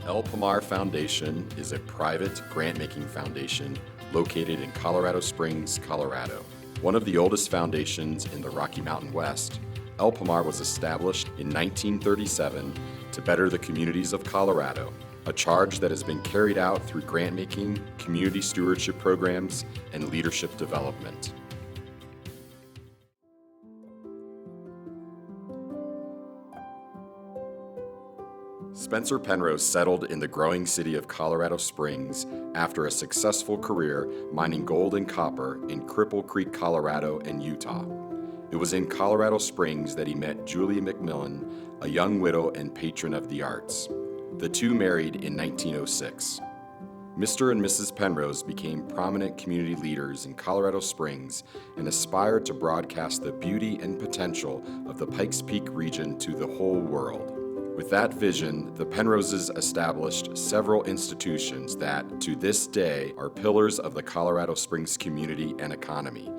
El Pomar Foundation is a private grant-making foundation located in Colorado Springs, Colorado. One of the oldest foundations in the Rocky Mountain West, El Pomar was established in 1937 to better the communities of Colorado, a charge that has been carried out through grant-making, community stewardship programs, and leadership development. Spencer Penrose settled in the growing city of Colorado Springs after a successful career mining gold and copper in Cripple Creek, Colorado, and Utah. It was in Colorado Springs that he met Julia McMillan, a young widow and patron of the arts. The two married in 1906. Mr. and Mrs. Penrose became prominent community leaders in Colorado Springs and aspired to broadcast the beauty and potential of the Pikes Peak region to the whole world. With that vision, the Penroses established several institutions that, to this day, are pillars of the Colorado Springs community and economy.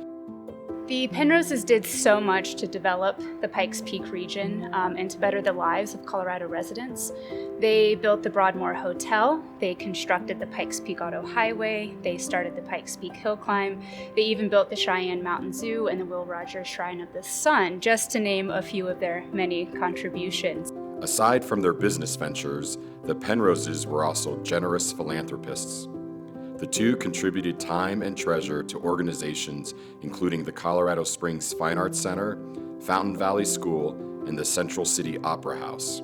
The Penroses did so much to develop the Pikes Peak region and to better the lives of Colorado residents. They built the Broadmoor Hotel, they constructed the Pikes Peak Auto Highway, they started the Pikes Peak Hill Climb, they even built the Cheyenne Mountain Zoo and the Will Rogers Shrine of the Sun, just to name a few of their many contributions. Aside from their business ventures, the Penroses were also generous philanthropists. The two contributed time and treasure to organizations including the Colorado Springs Fine Arts Center, Fountain Valley School, and the Central City Opera House.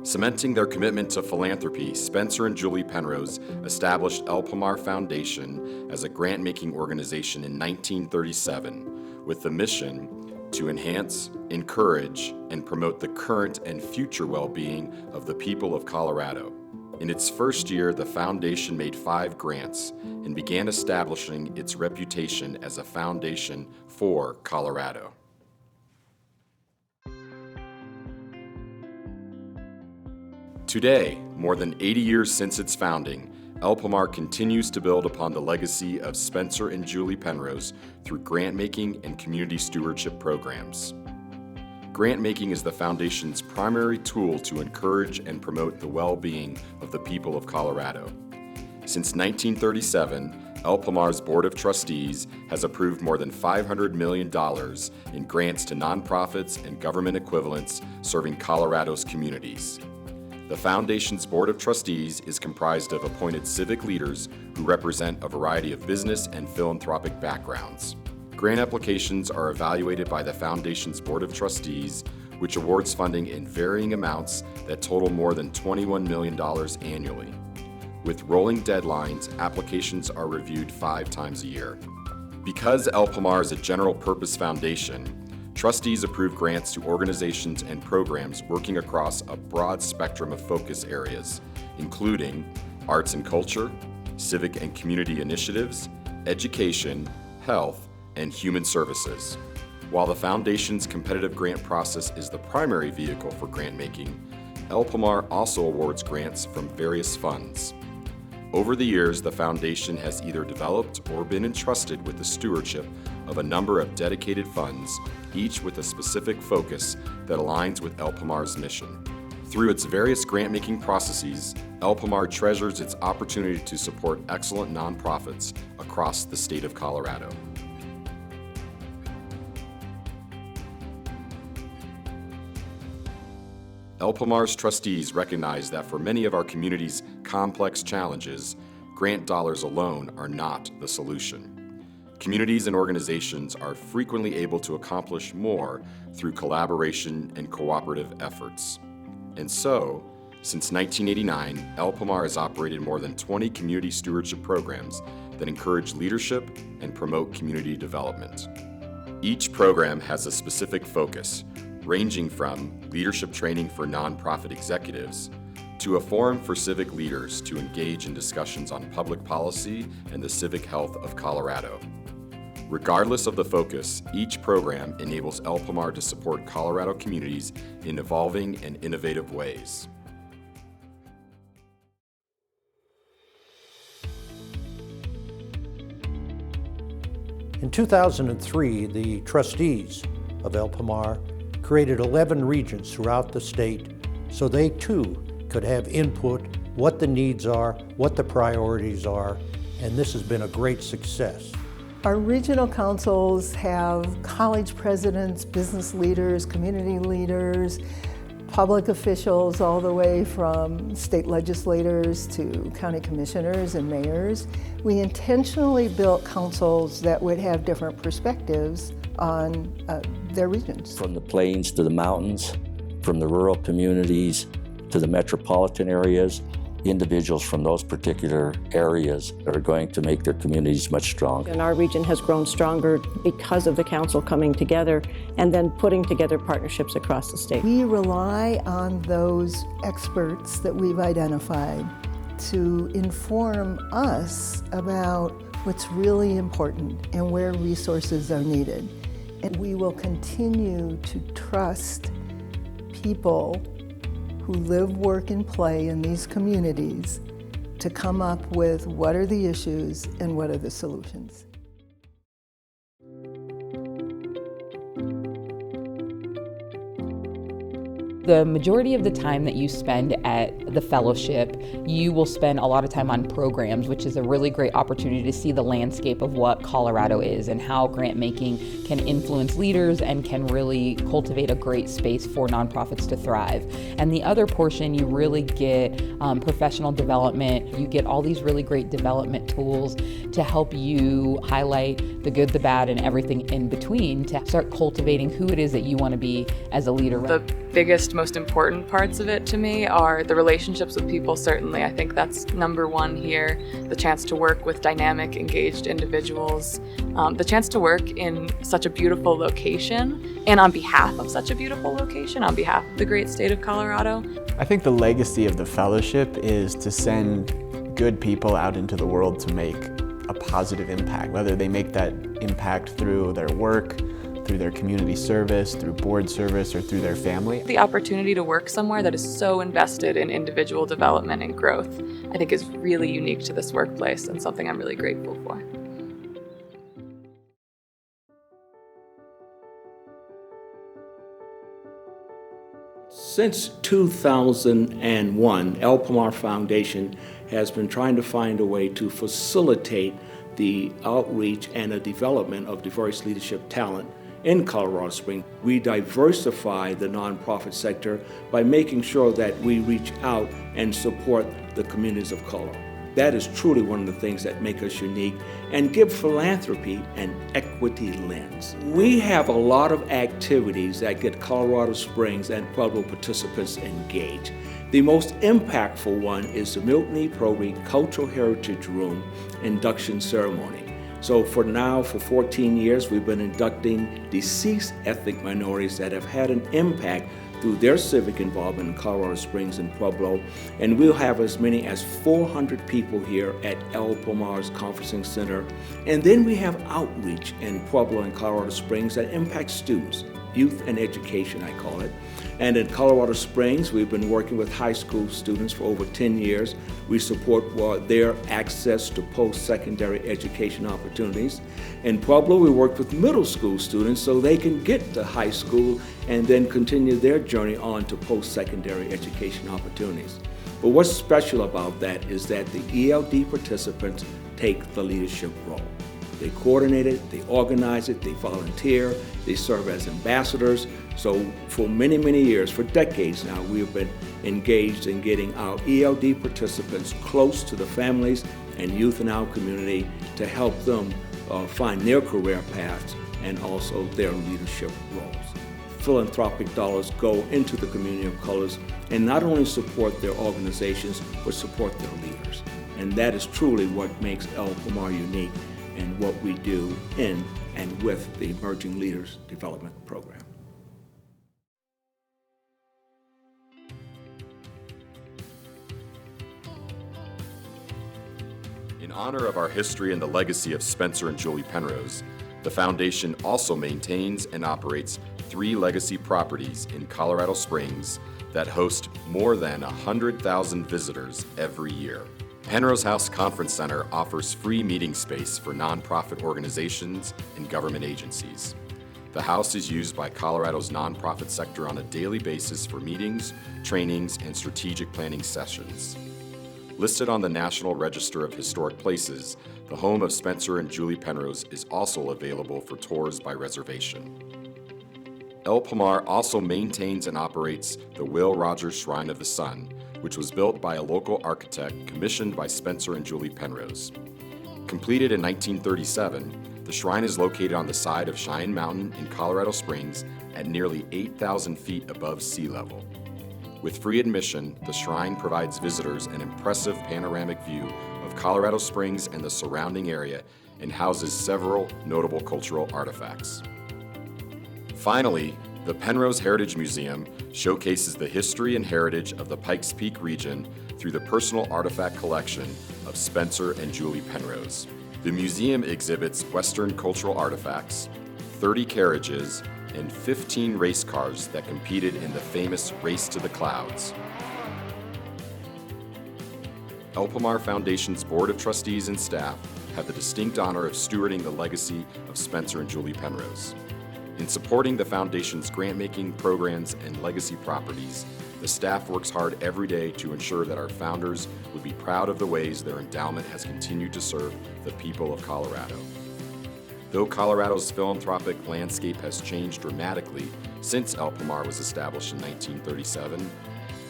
Cementing their commitment to philanthropy, Spencer and Julie Penrose established El Pomar Foundation as a grant-making organization in 1937 with the mission to enhance, encourage, and promote the current and future well-being of the people of Colorado. In its first year, the foundation made 5 grants and began establishing its reputation as a foundation for Colorado. Today, more than 80 years since its founding, El Pomar continues to build upon the legacy of Spencer and Julie Penrose through grant-making and community stewardship programs. Grant-making is the foundation's primary tool to encourage and promote the well-being of the people of Colorado. Since 1937, El Pomar's Board of Trustees has approved more than $500 million in grants to nonprofits and government equivalents serving Colorado's communities. The Foundation's Board of Trustees is comprised of appointed civic leaders who represent a variety of business and philanthropic backgrounds. Grant applications are evaluated by the Foundation's Board of Trustees, which awards funding in varying amounts that total more than $21 million annually. With rolling deadlines, applications are reviewed 5 times a year. Because El Pomar is a general-purpose foundation, trustees approve grants to organizations and programs working across a broad spectrum of focus areas, including arts and culture, civic and community initiatives, education, health, and human services. While the Foundation's competitive grant process is the primary vehicle for grant making, El Pomar also awards grants from various funds. Over the years, the Foundation has either developed or been entrusted with the stewardship of a number of dedicated funds, each with a specific focus that aligns with El Pomar's mission. Through its various grant-making processes, El Pomar treasures its opportunity to support excellent nonprofits across the state of Colorado. El Pomar's trustees recognize that for many of our community's complex challenges, grant dollars alone are not the solution. Communities and organizations are frequently able to accomplish more through collaboration and cooperative efforts. And so, since 1989, El Pomar has operated more than 20 community stewardship programs that encourage leadership and promote community development. Each program has a specific focus, ranging from leadership training for nonprofit executives to a forum for civic leaders to engage in discussions on public policy and the civic health of Colorado. Regardless of the focus, each program enables El Pomar to support Colorado communities in evolving and innovative ways. In 2003, the trustees of El Pomar created 11 regions throughout the state so they too could have input what the needs are, what the priorities are, and this has been a great success. Our regional councils have college presidents, business leaders, community leaders, public officials, all the way from state legislators to county commissioners and mayors. We intentionally built councils that would have different perspectives on their regions. From the plains to the mountains, from the rural communities to the metropolitan areas, individuals from those particular areas are going to make their communities much stronger. And our region has grown stronger because of the council coming together and then putting together partnerships across the state. We rely on those experts that we've identified to inform us about what's really important and where resources are needed. And we will continue to trust people who live, work, and play in these communities to come up with what are the issues and what are the solutions. The majority of the time that you spend at the fellowship, you will spend a lot of time on programs, which is a really great opportunity to see the landscape of what Colorado is and how grant making can influence leaders and can really cultivate a great space for nonprofits to thrive. And the other portion, you really get professional development. You get all these really great development tools to help you highlight the good, the bad, and everything in between to start cultivating who it is that you want to be as a leader. The biggest, most important parts of it to me are the relationships with people, certainly. I think that's number one here. The chance to work with dynamic, engaged individuals. The chance to work in such a beautiful location and on behalf of such a beautiful location, on behalf of the great state of Colorado. I think the legacy of the fellowship is to send good people out into the world to make a positive impact, whether they make that impact through their work, through their community service, through board service, or through their family. The opportunity to work somewhere that is so invested in individual development and growth, I think is really unique to this workplace and something I'm really grateful for. Since 2001, Pomar Foundation has been trying to find a way to facilitate the outreach and the development of diverse leadership talent in Colorado Springs. We diversify the nonprofit sector by making sure that we reach out and support the communities of color. That is truly one of the things that make us unique and give philanthropy an equity lens. We have a lot of activities that get Colorado Springs and Pueblo participants engaged. The most impactful one is the Milton E. Proby Cultural Heritage Room induction ceremony. So for 14 years, we've been inducting deceased ethnic minorities that have had an impact through their civic involvement in Colorado Springs and Pueblo. And we'll have as many as 400 people here at Pomar's Conferencing Center. And then we have outreach in Pueblo and Colorado Springs that impacts students, youth and education, I call it. And in Colorado Springs, we've been working with high school students for over 10 years. We support their access to post-secondary education opportunities. In Pueblo, we work with middle school students so they can get to high school and then continue their journey on to post-secondary education opportunities. But what's special about that is that the ELD participants take the leadership role. They coordinate it, they organize it, they volunteer, they serve as ambassadors. So for many, many years, for decades now, we have been engaged in getting our ELD participants close to the families and youth in our community to help them find their career paths and also their leadership roles. Philanthropic dollars go into the community of colors and not only support their organizations, but support their leaders. And that is truly what makes Pomar unique and what we do in and with the Emerging Leaders Development Program. In honor of our history and the legacy of Spencer and Julie Penrose, the foundation also maintains and operates 3 legacy properties in Colorado Springs that host more than 100,000 visitors every year. Penrose House Conference Center offers free meeting space for nonprofit organizations and government agencies. The house is used by Colorado's nonprofit sector on a daily basis for meetings, trainings, and strategic planning sessions. Listed on the National Register of Historic Places, the home of Spencer and Julie Penrose is also available for tours by reservation. El Pomar also maintains and operates the Will Rogers Shrine of the Sun, which was built by a local architect commissioned by Spencer and Julie Penrose. Completed in 1937, the shrine is located on the side of Cheyenne Mountain in Colorado Springs at nearly 8,000 feet above sea level. With free admission, the shrine provides visitors an impressive panoramic view of Colorado Springs and the surrounding area and houses several notable cultural artifacts. Finally, the Penrose Heritage Museum showcases the history and heritage of the Pikes Peak region through the personal artifact collection of Spencer and Julie Penrose. The museum exhibits Western cultural artifacts, 30 carriages, and 15 race cars that competed in the famous Race to the Clouds. El Pomar Foundation's Board of Trustees and staff have the distinct honor of stewarding the legacy of Spencer and Julie Penrose. In supporting the Foundation's grant-making programs and legacy properties, the staff works hard every day to ensure that our founders would be proud of the ways their endowment has continued to serve the people of Colorado. Though Colorado's philanthropic landscape has changed dramatically since El Pomar was established in 1937,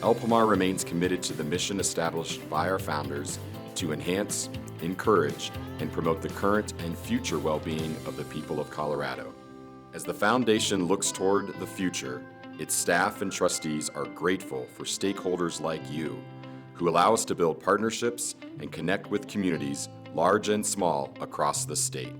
El Pomar remains committed to the mission established by our founders to enhance, encourage, and promote the current and future well-being of the people of Colorado. As the Foundation looks toward the future, its staff and trustees are grateful for stakeholders like you, who allow us to build partnerships and connect with communities, large and small, across the state.